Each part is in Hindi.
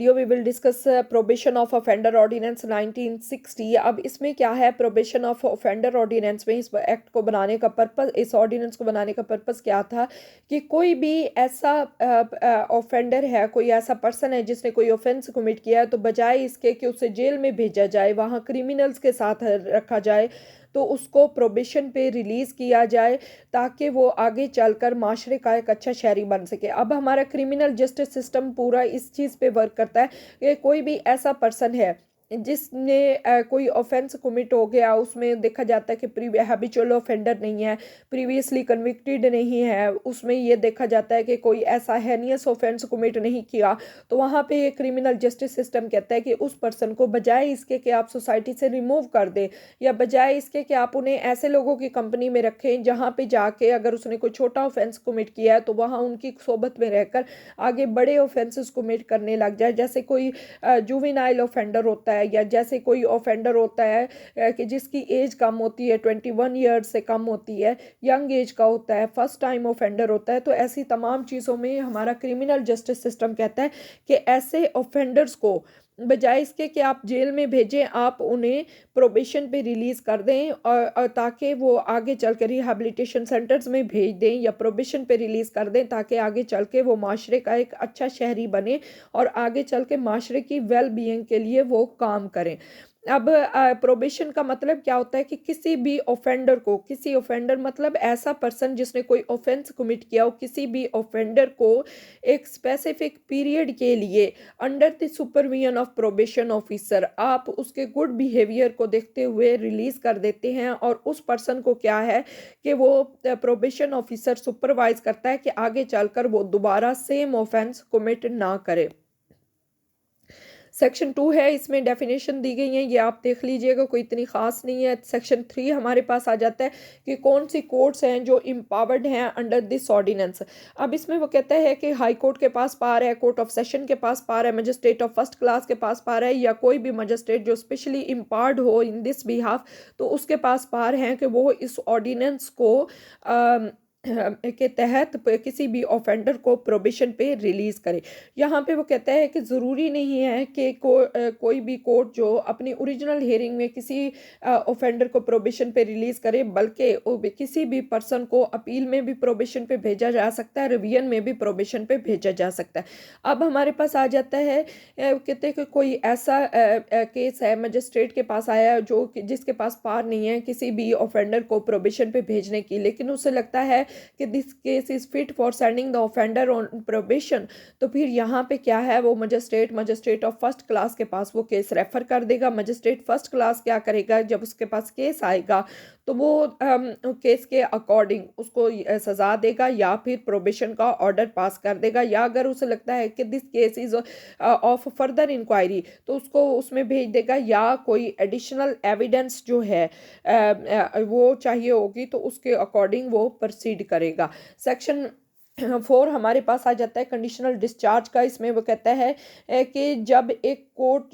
Video we will discuss probation of offender ordinance 1960। अब इसमें क्या है, प्रोबेशन ऑफ ऑफेंडर ऑर्डिनेंस में इस एक्ट को बनाने का पर्पस, इस ऑर्डिनेंस को बनाने का पर्पस क्या था कि कोई भी ऐसा ऑफेंडर है, कोई ऐसा पर्सन है जिसने कोई ऑफेंस कमिट किया है, तो बजाय इसके कि उसे जेल में भेजा जाए, वहाँ क्रिमिनल्स के साथ रखा जाए, तो उसको प्रोबेशन पे रिलीज़ किया जाए ताकि वो आगे चलकर माशरे का एक अच्छा शहरी बन सके। अब हमारा क्रिमिनल जस्टिस सिस्टम पूरा इस चीज़ पे वर्क करता है कि कोई भी ऐसा पर्सन है जिसने कोई ऑफेंस कमिट हो गया, उसमें देखा जाता है कि हैबिचुअल ऑफेंडर नहीं है, प्रीवियसली कन्विक्टेड नहीं है, उसमें ये देखा जाता है कि कोई ऐसा हेनियस ऑफेंस कमिट नहीं किया, तो वहाँ पे क्रिमिनल जस्टिस सिस्टम कहता है कि उस पर्सन को बजाय इसके कि आप सोसाइटी से रिमूव कर दें, या बजाय इसके कि आप उन्हें ऐसे लोगों की कंपनी में रखें जहाँ पे जाके अगर उसने कोई छोटा ऑफेंस कमिट किया है तो वहाँ उनकी सोबत में रहकर आगे बड़े ऑफेंसेस कमिट करने लग जाए। जैसे कोई जुवेनाइल ऑफेंडर होता है, या जैसे कोई ऑफेंडर होता है कि जिसकी एज कम होती है, 21 ईयर्स से कम होती है, यंग एज का होता है, फर्स्ट टाइम ऑफेंडर होता है, तो ऐसी तमाम चीज़ों में हमारा क्रिमिनल जस्टिस सिस्टम कहता है कि ऐसे ऑफेंडर्स को बजाय इसके कि आप जेल में भेजें, आप उन्हें प्रोबेशन पे रिलीज़ कर दें, और ताकि वो आगे चल कर रिहैबिलिटेशन सेंटर्स में भेज दें या प्रोबेशन पे रिलीज़ कर दें, ताकि आगे चल के वो माशरे का एक अच्छा शहरी बने और आगे चल के माशरे की वेल बीइंग के लिए वो काम करें। अब प्रोबेशन का मतलब क्या होता है कि किसी भी ऑफेंडर को, किसी ऑफेंडर मतलब ऐसा पर्सन जिसने कोई ऑफेंस कमिट किया हो, किसी भी ऑफेंडर को एक स्पेसिफिक पीरियड के लिए under the supervision of probation officer आप उसके गुड बिहेवियर को देखते हुए रिलीज कर देते हैं, और उस पर्सन को क्या है कि वो प्रोबेशन ऑफिसर सुपरवाइज करता है कि आगे चलकर वो दोबारा सेम ऑफेंस कमिट ना करे। सेक्शन 2 है, इसमें डेफिनेशन दी गई है, ये आप देख लीजिएगा, कोई इतनी खास नहीं है। सेक्शन 3 हमारे पास आ जाता है कि कौन सी कोर्ट्स हैं जो इम्पावर्ड हैं अंडर दिस ऑर्डिनेंस। अब इसमें वो कहता है कि हाई कोर्ट के पास पावर है, कोर्ट ऑफ सेशन के पास पावर है, मजिस्ट्रेट ऑफ फर्स्ट क्लास के पास पावर है, या कोई भी मजिस्ट्रेट जो स्पेशली इम्पावर्ड हो इन दिस बिहाफ, तो उसके पास पावर है कि वो इस ऑर्डिनेंस को के तहत किसी भी ऑफेंडर को प्रोबेशन पे रिलीज करे। यहाँ पे वो कहता है कि ज़रूरी नहीं है कि कोई भी कोर्ट जो अपनी ओरिजिनल हियरिंग में किसी ऑफेंडर को प्रोबेशन पे रिलीज करे, बल्कि किसी भी पर्सन को अपील में भी प्रोबेशन पे भेजा जा सकता है, रिवीजन में भी प्रोबेशन पे भेजा जा सकता है। अब हमारे पास आ जाता है, कहते हैं कि कोई ऐसा केस है, मजिस्ट्रेट के पास आया जो जिसके पास पावर नहीं है किसी भी ऑफेंडर को प्रोबेशन पे भेजने की, लेकिन उसे लगता है कि this case is fit for sending the offender on probation, तो फिर यहाँ पे क्या है, वो मजिस्ट्रेट ऑफ फर्स्ट क्लास के पास वो केस रेफर कर देगा। मजिस्ट्रेट फर्स्ट क्लास क्या करेगा, जब उसके पास केस आएगा तो वो केस के अकॉर्डिंग उसको सज़ा देगा, या फिर प्रोबेशन का ऑर्डर पास कर देगा, या अगर उसे लगता है कि this case is of further inquiry तो उसको उसमें भेज देगा, या कोई एडिशनल एविडेंस जो है वो चाहिए होगी तो उसके अकॉर्डिंग वो प्रोसीड करेगा। सेक्शन 4 हमारे पास आ जाता है कंडीशनल डिस्चार्ज का। इसमें वो कहता है कि जब एक कोर्ट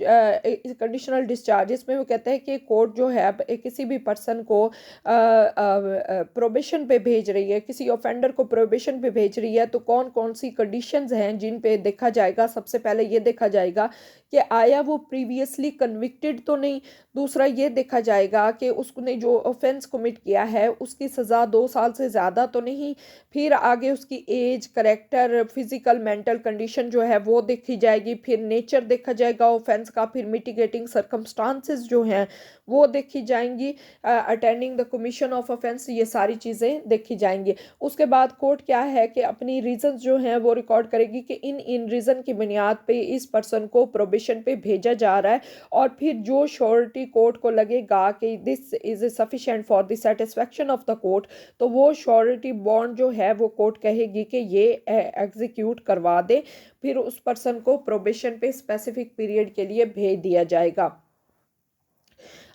कंडीशनल डिस्चार्ज, इसमें वो कहता है कि कोर्ट जो है किसी भी पर्सन को प्रोबेशन पे भेज रही है, किसी ऑफेंडर को प्रोबेशन पे भेज रही है, तो कौन कौन सी कंडीशंस हैं जिन पे देखा जाएगा। सबसे पहले ये देखा जाएगा कि आया वो प्रीवियसली कन्विक्टेड तो नहीं, दूसरा ये देखा जाएगा कि उसने जो ऑफेंस कमिट किया है उसकी सज़ा 2 साल से ज़्यादा तो नहीं, फिर आगे उसकी age, character, physical mental condition जो है वो देखी जाएगी, फिर नेचर देखा जाएगा ऑफेंस का, फिर मिटिगेटिंग सर्कमस्टांसेस जो हैं वो देखी जाएंगी, attending the commission of offence, ये सारी चीज़ें देखी जाएंगी। उसके बाद कोर्ट क्या है कि अपनी रीजंस जो हैं वो रिकॉर्ड करेगी कि इन रीज़न की बुनियाद पे इस पर्सन को प्रोबेशन पे भेजा जा रहा है, और फिर जो श्योरिटी कोर्ट को लगेगा कि this is sufficient for the satisfaction of the court, तो वो श्योरिटी बॉन्ड जो है वो कोर्ट कहेगी कि ये एग्जीक्यूट करवा दे, फिर उस पर्सन को प्रोबेशन पे स्पेसिफिक पीरियड के लिए भेज दिया जाएगा।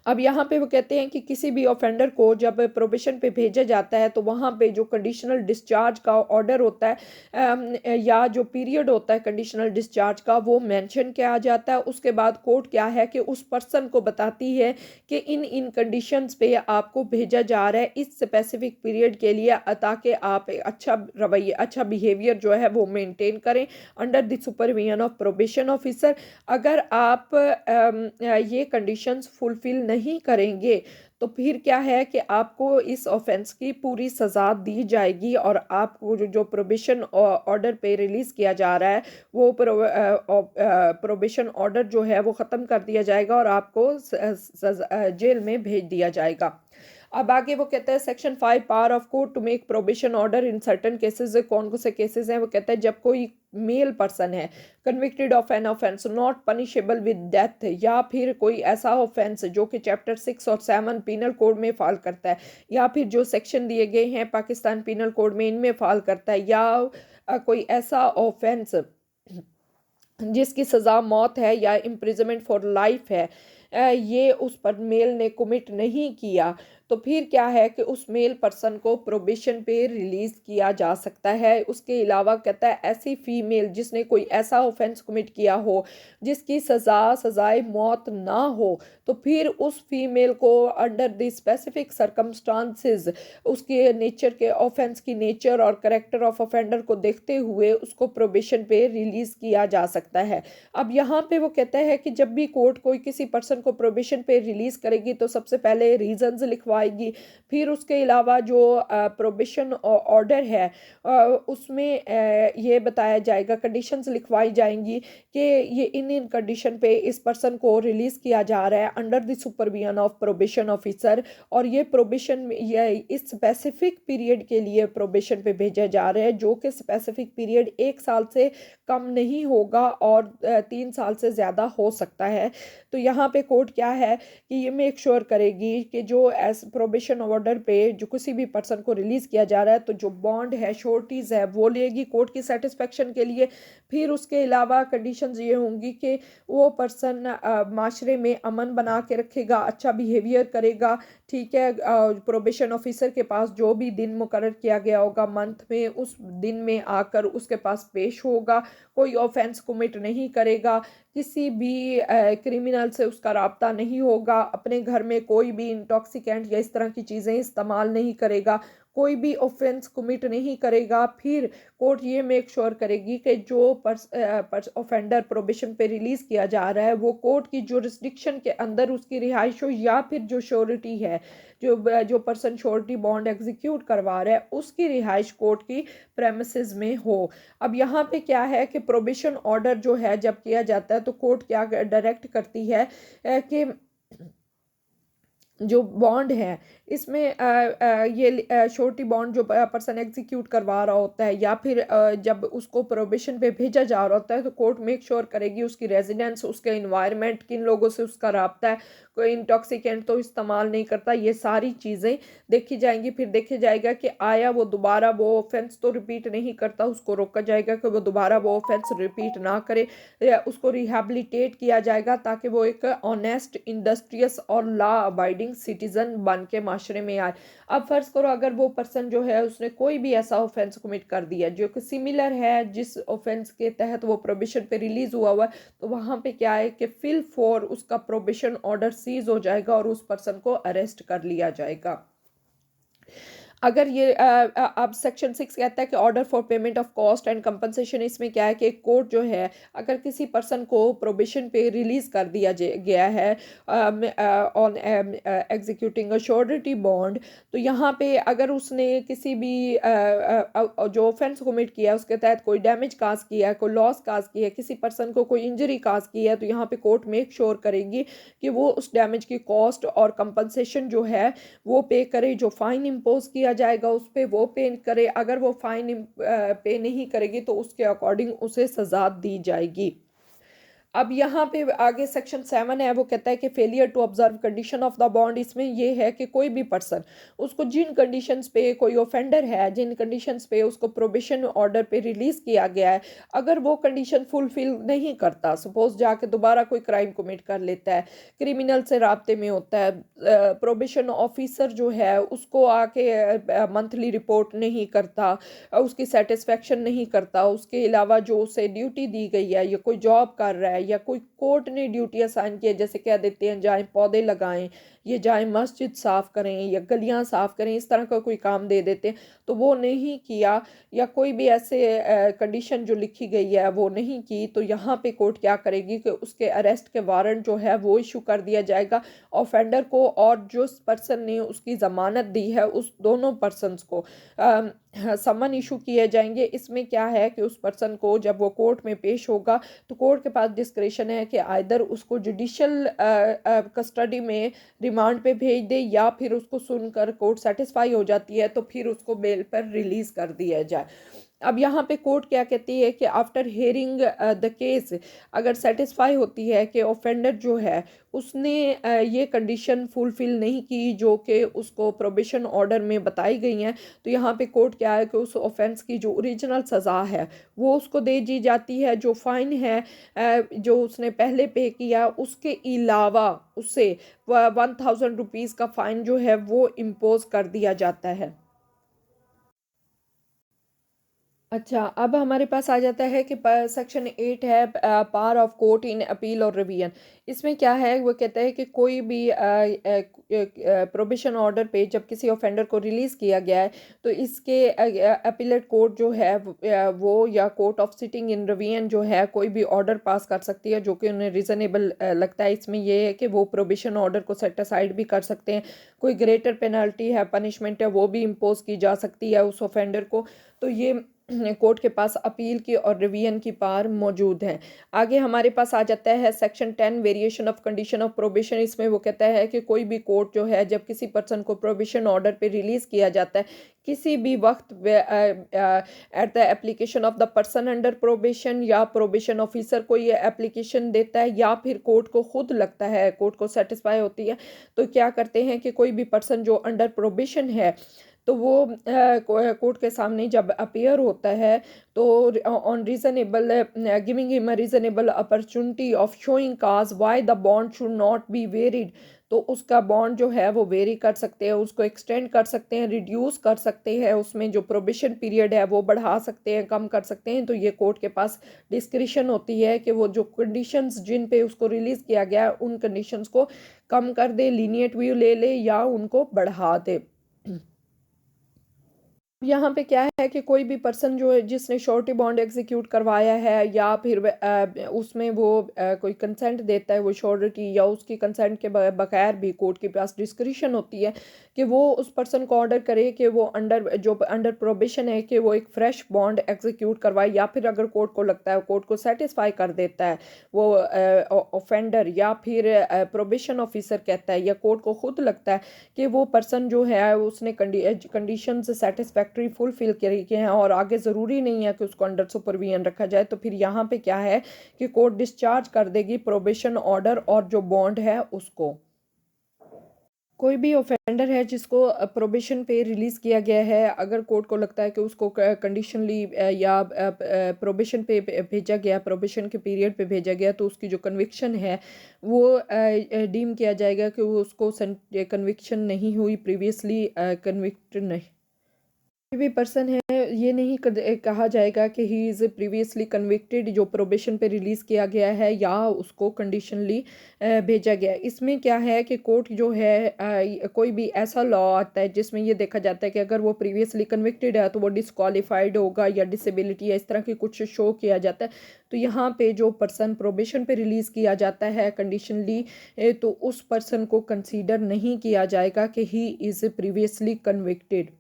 अब यहाँ पे वो कहते हैं कि किसी भी ऑफेंडर को जब प्रोबेशन पे भेजा जाता है तो वहाँ पे जो कंडीशनल डिस्चार्ज का ऑर्डर होता है या जो पीरियड होता है कंडीशनल डिस्चार्ज का वो मेंशन किया जाता है। उसके बाद कोर्ट क्या है कि उस पर्सन को बताती है कि इन इन कंडीशंस पे आपको भेजा जा रहा है इस स्पेसिफिक पीरियड के लिए, ताकि आप अच्छा रवैया अच्छा बिहेवियर जो है वो मेंटेन करें under the supervision of probation officer. अगर आप ये कंडीशंस फुलफिल नहीं करेंगे तो फिर क्या है कि आपको इस ऑफेंस की पूरी सज़ा दी जाएगी और आपको जो प्रोबेशन ऑर्डर पे रिलीज़ किया जा रहा है वो प्रोबेशन ऑर्डर जो है वो ख़त्म कर दिया जाएगा और आपको जेल में भेज दिया जाएगा। अब आगे वो कहता है section 5 power of court to make probation order in certain cases. कौन से केसेस हैं वो कहता है जब कोई मेल पर्सन है convicted of an offence not punishable with death, या फिर कोई ऐसा ऑफेंस जो कि चैप्टर 6 और 7 पीनल कोड में फॉल करता है, या फिर जो सेक्शन दिए गए हैं पाकिस्तान पीनल कोड में इनमें फॉल करता है, या कोई ऐसा ऑफेंस जिसकी सज़ा मौत है या इम्प्रिजनमेंट फॉर लाइफ है, ये उस पर मेल ने कमिट नहीं किया, तो फिर क्या है कि उस मेल पर्सन को प्रोबेशन पे रिलीज़ किया जा सकता है। उसके अलावा कहता है ऐसी फीमेल जिसने कोई ऐसा ऑफेंस कमिट किया हो जिसकी सज़ाए मौत ना हो, तो फिर उस फीमेल को अंडर द स्पेसिफिक सर्कमस्टांसेस उसके नेचर के ऑफेंस की नेचर और करेक्टर ऑफ ऑफेंडर को देखते हुए उसको प्रोबेशन पे रिलीज़ किया जा सकता है। अब यहाँ पे वो कहता है कि जब भी कोर्ट कोई किसी पर्सन को प्रोबेशन पे रिलीज़ करेगी तो सबसे पहले रीजंस लिखवाएगी, फिर उसके अलावा जो प्रोबेशन ऑर्डर है उसमें ये बताया जाएगा, कंडीशंस लिखवाई जाएंगी कि ये इन कंडीशन पे इस पर्सन को रिलीज़ किया जा रहा है under the supervision of probation officer, और ये प्रोबेशन ये इस स्पेसिफिक पीरियड के लिए प्रोबेशन पे भेजा जा रहा है जो कि स्पेसिफिक पीरियड 1 साल से कम नहीं होगा और 3 साल से ज़्यादा हो सकता है। तो यहाँ पे कोर्ट क्या है कि ये मेक श्योर करेगी कि जो एस प्रोबेशन ऑर्डर पे जो किसी भी पर्सन को रिलीज़ किया जा रहा है तो जो बॉन्ड है श्योरिटीज़ है वो लेगी कोर्ट की सेटिस्फेक्शन के लिए। फिर उसके अलावा कंडीशंस ये होंगी कि वो पर्सन माशरे में अमन बना के रखेगा, अच्छा बिहेवियर करेगा, ठीक है। प्रोबेशन ऑफिसर के पास जो भी दिन मुकर्रर किया गया होगा मंथ में उस दिन में आकर उसके पास पेश होगा, कोई ऑफेंस कमिट नहीं करेगा, किसी भी क्रिमिनल से उसका राब्ता नहीं होगा, अपने घर में कोई भी इंटॉक्सिकेंट या इस तरह की चीज़ें इस्तेमाल नहीं करेगा, कोई भी ऑफेंस कमिट नहीं करेगा। फिर कोर्ट ये मेक श्योर करेगी कि जो ऑफेंडर प्रोबेशन पे रिलीज़ किया जा रहा है वो कोर्ट की जुरिस्डिक्शन के अंदर उसकी रिहाइश हो, या फिर जो श्योरिटी है जो पर्सन श्योरिटी बॉन्ड एग्जीक्यूट करवा रहा है उसकी रिहाइश कोर्ट की प्रेमिसेस में हो। अब यहाँ पे क्या है कि प्रोबेशन ऑर्डर जो है जब किया जाता है तो कोर्ट क्या डायरेक्ट करती है कि जो बॉन्ड है इसमें ये श्योरिटी बॉन्ड जो पर्सन एग्जीक्यूट करवा रहा होता है या फिर जब उसको प्रोबेशन पे भेजा जा रहा होता है तो कोर्ट मेक श्योर करेगी उसकी रेजिडेंस, उसके इन्वायरमेंट, किन लोगों से उसका राब्ता है, कोई इंटॉक्सिकेंट तो इस्तेमाल नहीं करता, ये सारी चीज़ें देखी जाएंगी। फिर देखा जाएगा कि आया वो दोबारा वो ऑफेंस तो रिपीट नहीं करता, उसको रोका जाएगा कि वो दोबारा वो ऑफेंस रिपीट ना करे, उसको रिहेबिलिटेट किया जाएगा ताकि वो एक ऑनेस्ट, इंडस्ट्रियस और लॉ अबाइडिंग सिटीजन बन के माशरे में आए। अब फर्ज करो अगर वो पर्सन जो है उसने कोई भी ऐसा ऑफेंस कमिट कर दिया जो कि सिमिलर है जिस ऑफेंस के तहत वो प्रोबेशन पे रिलीज हुआ है, तो वहाँ पे क्या है कि फिल फॉर उसका प्रोबेशन ऑर्डर सीज हो जाएगा और उस पर्सन को अरेस्ट कर लिया जाएगा। अगर ये अब सेक्शन 6 कहता है कि order for payment of cost and compensation, इसमें क्या है कि कोर्ट जो है अगर किसी पर्सन को प्रोबेशन पे रिलीज़ कर दिया गया है on executing a surety bond, तो यहाँ पे अगर उसने किसी भी जो ऑफेंस कमिट किया है उसके तहत कोई डैमेज काज किया है, कोई लॉस काज किया है, किसी पर्सन को कोई इंजरी काज की है, तो यहाँ पे कोर्ट मेक श्योर करेगी कि वो उस डैमेज की कॉस्ट और कंपनसेशन जो है वो पे करे, जो फाइन इम्पोज किया जाएगा उस पे वो पे करे। अगर वो फाइन पे नहीं करेगी तो उसके अकॉर्डिंग उसे सजा दी जाएगी। अब यहाँ पे आगे सेक्शन 7 है, वो कहता है कि failure to observe condition of the bond. इसमें ये है कि कोई भी पर्सन उसको जिन कंडीशंस पे कोई ऑफेंडर है, जिन कंडीशंस पे उसको प्रोबेशन ऑर्डर पे रिलीज किया गया है, अगर वो कंडीशन फुलफिल नहीं करता, सपोज जाके दोबारा कोई क्राइम कमिट कर लेता है, क्रिमिनल से राब्ते में होता है, प्रोबेशन ऑफिसर जो है उसको आके मंथली रिपोर्ट नहीं करता, उसकी सेटिस्फेक्शन नहीं करता, उसके अलावा जो उसे ड्यूटी दी गई है या कोई जॉब कर रहा है या कोई कोर्ट ने ड्यूटी असाइन की है, जैसे कह देते हैं जाएं पौधे लगाएं, ये जाएं मस्जिद साफ़ करें या गलियां साफ़ करें, इस तरह का कोई काम दे देते हैं, तो वो नहीं किया या कोई भी ऐसे कंडीशन जो लिखी गई है वो नहीं की, तो यहाँ पे कोर्ट क्या करेगी कि उसके अरेस्ट के वारंट जो है वो इशू कर दिया जाएगा ऑफेंडर को, और जो पर्सन ने उसकी ज़मानत दी है उस दोनों पर्सनस को समन इशू किए जाएंगे। इसमें क्या है कि उस पर्सन को जब वो कोर्ट में पेश होगा तो कोर्ट के पास डिस्क्रिशन है कि आइदर उसको जुडिशल कस्टडी में रिमांड पे भेज दे, या फिर उसको सुनकर कोर्ट सेटिस्फाई हो जाती है तो फिर उसको बेल पर रिलीज कर दिया जाए। अब यहाँ पे कोर्ट क्या कहती है कि आफ्टर हेयरिंग द केस, अगर सेटिस्फाई होती है कि ऑफेंडर जो है उसने ये कंडीशन फुलफिल नहीं की जो कि उसको प्रोबेशन ऑर्डर में बताई गई हैं, तो यहाँ पे कोर्ट क्या है कि उस ऑफेंस की जो ओरिजिनल सज़ा है वो उसको दे दी जाती है, जो फाइन है जो उसने पहले पे किया उसके अलावा उससे 1000 रुपीज़ का फ़ाइन जो है वो इम्पोज कर दिया जाता है। अच्छा, अब हमारे पास आ जाता है कि सेक्शन 8 है power of court in appeal और रिवीजन। इसमें क्या है, वो कहता है कि कोई भी प्रोबेशन ऑर्डर पे जब किसी ऑफेंडर को रिलीज़ किया गया है तो इसके अपीलेट कोर्ट जो है वो या court of sitting in revision जो है कोई भी ऑर्डर पास कर सकती है जो कि उन्हें रिजनेबल लगता है। इसमें ये है कि वो प्रोबेशन ऑर्डर को सेट असाइड भी कर सकते हैं, कोई ग्रेटर पेनल्टी है, पनिशमेंट है, वो भी इम्पोज की जा सकती है उस ऑफेंडर को। तो ये कोर्ट के पास अपील की और रिवीजन की पावर मौजूद है। आगे हमारे पास आ जाता है section 10 variation of condition of probation. इसमें वो कहता है कि कोई भी कोर्ट जो है जब किसी पर्सन को प्रोबेशन ऑर्डर पे रिलीज़ किया जाता है किसी भी वक्त at the application of the person under probation, या प्रोबेशन ऑफिसर को ये एप्लीकेशन देता है या फिर कोर्ट को खुद लगता है, कोर्ट को सेटिस्फाई होती है, तो क्या करते हैं कि कोई भी पर्सन जो अंडर प्रोबेशन है तो वो कोर्ट के सामने जब अपीयर होता है तो on reasonable giving him a reasonable opportunity of showing cause why the bond should not be varied, तो उसका बॉन्ड जो है वो वेरी कर सकते हैं, उसको एक्सटेंड कर सकते हैं, रिड्यूस कर सकते हैं, उसमें जो प्रोबेशन पीरियड है वो बढ़ा सकते हैं, कम कर सकते हैं। तो ये कोर्ट के पास डिस्क्रिशन होती है कि वो जो कंडीशंस जिन पे उसको रिलीज़ किया गया है उन कंडीशंस को कम कर दे, लीनिएट व्यू ले ले, या उनको बढ़ा दे। यहाँ पे क्या है कि कोई भी पर्सन जो है जिसने श्योरिटी बॉन्ड एग्जीक्यूट करवाया है या फिर उसमें वो कोई कंसेंट देता है वो श्योरिटी, या उसकी कंसेंट के बगैर भी कोर्ट के पास डिस्क्रिशन होती है कि वो उस पर्सन को ऑर्डर करे कि वो अंडर प्रोबेशन है कि वो एक फ्रेश बॉन्ड एग्जीक्यूट करवाए, या फिर अगर कोर्ट को लगता है, कोर्ट को सेटिस्फाई कर देता है वो ऑफेंडर, या फिर प्रोबेशन ऑफिसर कहता है या कोर्ट को खुद लगता है कि वो पर्सन जो है उसने कंडीशन सेटिस्फैक्ट्री फुलफिल किए हैं और आगे ज़रूरी नहीं है कि उसको अंडर सुपरविजन रखा जाए, तो फिर यहाँ पे क्या है कि कोर्ट डिस्चार्ज कर देगी प्रोबेशन ऑर्डर और जो बॉन्ड है उसको। कोई भी ऑफेंडर है जिसको प्रोबेशन पे रिलीज़ किया गया है, अगर कोर्ट को लगता है कि उसको कंडीशनली या प्रोबेशन पे भेजा गया, प्रोबेशन के पीरियड पे भेजा गया, तो उसकी जो कन्विक्शन है वो डीम किया जाएगा कि वो उसको कन्विक्शन नहीं हुई, प्रीवियसली कन्विक्टेड नहीं, कोई भी पर्सन है ये नहीं कहा जाएगा कि ही इज़ प्रीवियसली कन्विक्टेड जो प्रोबेशन पे रिलीज़ किया गया है या उसको कंडीशनली भेजा गया है। इसमें क्या है कि कोर्ट जो है कोई भी ऐसा लॉ आता है जिसमें ये देखा जाता है कि अगर वो प्रीवियसली कन्विक्टेड है तो वो डिसक्वालीफाइड होगा या डिसेबिलिटी या इस तरह की कुछ शो किया जाता है, तो यहाँ पे जो पर्सन प्रोबेशन पे रिलीज़ किया जाता है कंडीशनली तो उस पर्सन को कंसीडर नहीं किया जाएगा कि ही इज़ प्रीवियसली कन्विक्टेड।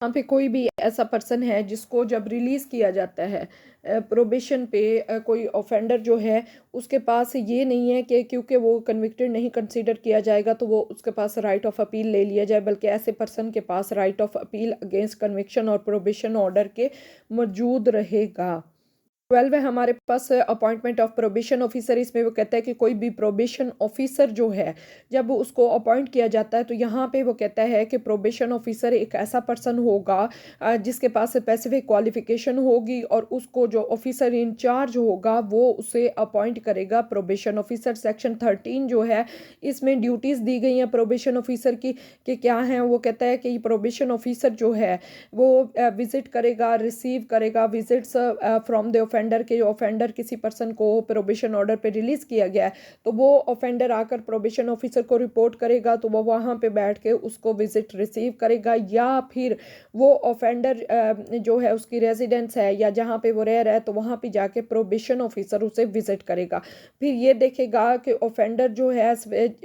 यहाँ पे कोई भी ऐसा पर्सन है जिसको जब रिलीज़ किया जाता है प्रोबेशन पे कोई ऑफेंडर जो है उसके पास ये नहीं है कि क्योंकि वो कन्विक्टेड नहीं कंसीडर किया जाएगा तो वो उसके पास राइट ऑफ अपील ले लिया जाए, बल्कि ऐसे पर्सन के पास right of appeal against conviction और प्रोबेशन ऑर्डर के मौजूद रहेगा। 12 है हमारे पास अपॉइंटमेंट ऑफ प्रोबेशन ऑफिसर। इसमें वो कहता है कि कोई भी प्रोबेशन ऑफिसर जो है जब उसको अपॉइंट किया जाता है तो यहाँ पे वो कहता है कि प्रोबेशन ऑफिसर एक ऐसा पर्सन होगा जिसके पास स्पेसिफिक क्वालिफिकेशन होगी और उसको जो ऑफिसर इंचार्ज होगा वो उसे अपॉइंट करेगा प्रोबेशन ऑफिसर। सेक्शन 13 जो है इसमें ड्यूटीज़ दी गई हैं प्रोबेशन ऑफिसर की कि क्या हैं। वो कहता है कि प्रोबेशन ऑफिसर जो है वो विजिट करेगा, रिसीव करेगा विजिट्स फ्रॉम द ऑफेंडर के। ऑफेंडर किसी पर्सन को प्रोबेशन ऑर्डर पे रिलीज़ किया गया है तो वो ऑफेंडर आकर प्रोबेशन ऑफिसर को रिपोर्ट करेगा तो वो वहाँ पे बैठ के उसको विजिट रिसीव करेगा, या फिर वो ऑफेंडर जो है उसकी रेजिडेंस है या जहाँ पे वो रह रहा है तो वहाँ पे जाके प्रोबेशन ऑफिसर उसे विजिट करेगा। फिर ये देखेगा कि ऑफेंडर जो है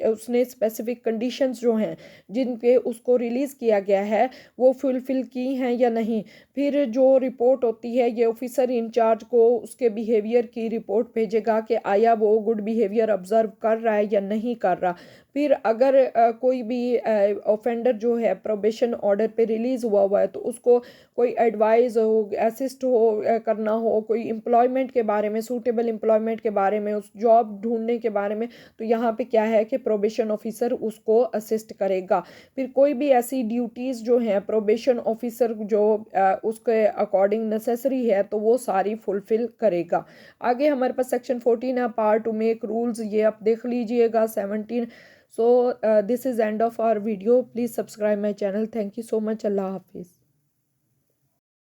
उसने स्पेसिफिक कंडीशंस जो हैं जिन पे उसको रिलीज़ किया गया है वो फुलफ़िल की हैं या नहीं। फिर जो रिपोर्ट होती है ये ऑफिसर इंचार्ज को उसके बिहेवियर की रिपोर्ट भेजेगा कि आया वो गुड बिहेवियर ऑब्जर्व कर रहा है या नहीं कर रहा। फिर अगर कोई भी ऑफेंडर जो है प्रोबेशन ऑर्डर पे रिलीज़ हुआ है तो उसको कोई एडवाइस हो, असिस्ट हो करना हो, कोई एम्प्लॉयमेंट के बारे में, सूटेबल एम्प्लॉयमेंट के बारे में, उस जॉब ढूंढने के बारे में, तो यहाँ पे क्या है कि प्रोबेशन ऑफिसर उसको असिस्ट करेगा। फिर कोई भी ऐसी ड्यूटीज़ जो हैं प्रोबेशन ऑफिसर जो उसके अकॉर्डिंग नेसेसरी है तो वो सारी फुलफ़िल करेगा। आगे हमारे पास सेक्शन 14 है पार्ट टू मेक रूल्स, ये आप देख लीजिएगा 17। So this is end of our video. Please subscribe my channel. Thank you so much. Allah हाफिज़।